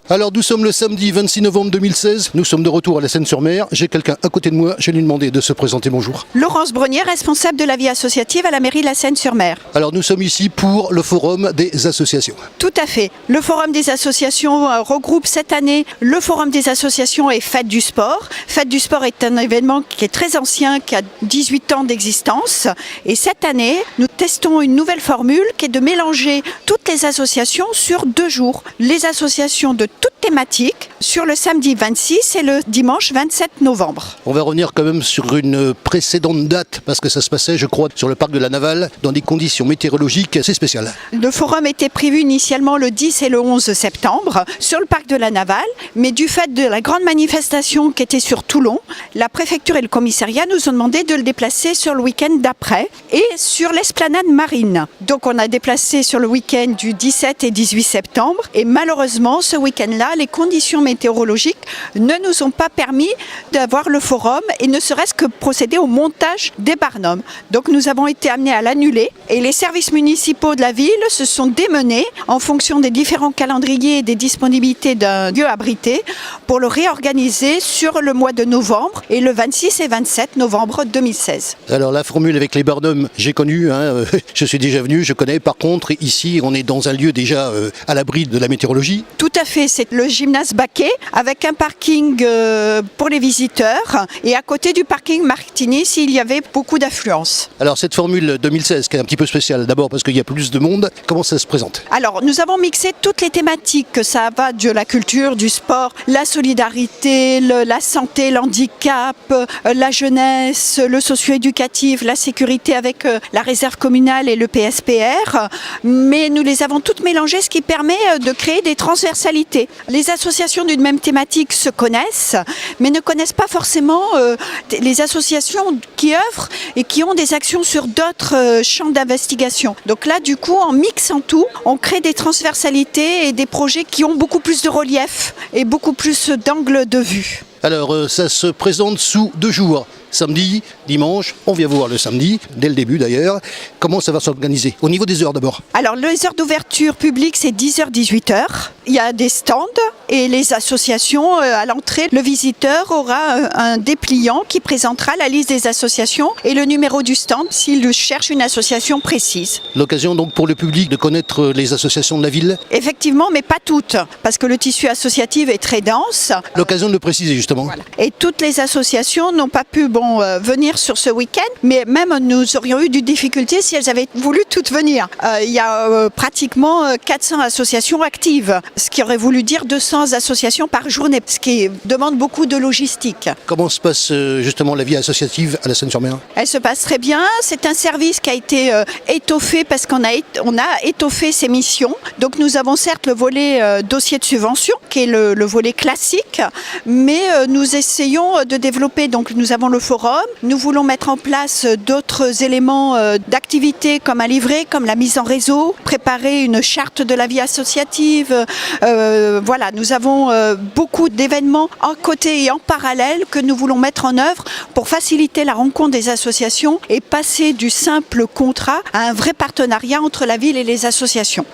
Alors nous sommes le samedi 26 novembre 2016, nous sommes de retour à la Seine-sur-Mer. J'ai quelqu'un à côté de moi, je vais lui demander de se présenter. Bonjour. Laurence Brenier, responsable de la vie associative à la mairie de la Seine-sur-Mer. Alors nous sommes ici pour le forum des associations. Tout à fait. Le forum des associations regroupe cette année le forum des associations et Fête du sport. Fête du sport est un événement qui est très ancien, qui a 18 ans d'existence. Et cette année, nous testons une nouvelle formule qui est de mélanger toutes les associations sur 2 jours. Les associations de toutes thématiques sur le samedi 26 et le dimanche 27 novembre. On va revenir quand même sur une précédente date parce que ça se passait, je crois, sur le parc de la Navale dans des conditions météorologiques assez spéciales. Le forum était prévu initialement le 10 et le 11 septembre sur le parc de la Navale, mais du fait de la grande manifestation qui était sur Toulon, la préfecture et le commissariat nous ont demandé de le déplacer sur le week-end d'après et sur l'esplanade marine. Donc on a déplacé sur le week-end du 17 et 18 septembre et malheureusement ce week-end-là, les conditions météorologiques ne nous ont pas permis d'avoir le forum et ne serait-ce que procéder au montage des barnums. Donc nous avons été amenés à l'annuler et les services municipaux de la ville se sont démenés en fonction des différents calendriers et des disponibilités d'un lieu abrité pour le réorganiser sur le mois de novembre et le 26 et 27 novembre 2016. Alors la formule avec les barnums, j'ai connu, je suis déjà venu, je connais. Par contre, ici, on est dans un lieu déjà à l'abri de la météorologie. Tout à fait, c'est le gymnase Baquet avec un parking pour les visiteurs et à côté du parking Martigny s'il y avait beaucoup d'affluence. Alors cette formule 2016 qui est un petit peu spéciale, d'abord parce qu'il y a plus de monde, comment ça se présente? Alors nous avons mixé toutes les thématiques, que ça va de la culture, du sport, la solidarité, la santé, l'handicap, la jeunesse, le socio-éducatif, la sécurité avec la réserve communale et le PSPR, mais nous les avons toutes mélangées, ce qui permet de créer des transversalités. Les associations d'une même thématique se connaissent, mais ne connaissent pas forcément les associations qui œuvrent et qui ont des actions sur d'autres champs d'investigation. Donc là, du coup, en mixant tout, on crée des transversalités et des projets qui ont beaucoup plus de relief et beaucoup plus d'angles de vue. Alors ça se présente sous 2 jours. Samedi, dimanche, on vient voir le samedi, dès le début d'ailleurs. Comment ça va s'organiser? Au niveau des heures d'abord. Alors les heures d'ouverture publique c'est 10h-18h. Il y a des stands et les associations à l'entrée. Le visiteur aura un dépliant qui présentera la liste des associations et le numéro du stand s'il cherche une association précise. L'occasion donc pour le public de connaître les associations de la ville? Effectivement, mais pas toutes, parce que le tissu associatif est très dense. L'occasion de le préciser justement. Voilà. Et toutes les associations n'ont pas pu venir sur ce week-end, mais même nous aurions eu des difficultés si elles avaient voulu toutes venir. Il y a pratiquement 400 associations actives, ce qui aurait voulu dire 200 associations par journée, ce qui demande beaucoup de logistique. Comment se passe justement la vie associative à la Seine-sur-Mer? Elle se passe très bien. C'est un service qui a été étoffé parce qu'on a étoffé ses missions. Donc nous avons certes le volet dossier de subvention, qui est le volet classique, mais nous essayons de développer, donc nous avons le forum. Nous voulons mettre en place d'autres éléments d'activité comme un livret, comme la mise en réseau, préparer une charte de la vie associative. Voilà, nous avons beaucoup d'événements en côté et en parallèle que nous voulons mettre en œuvre pour faciliter la rencontre des associations et passer du simple contrat à un vrai partenariat entre la ville et les associations.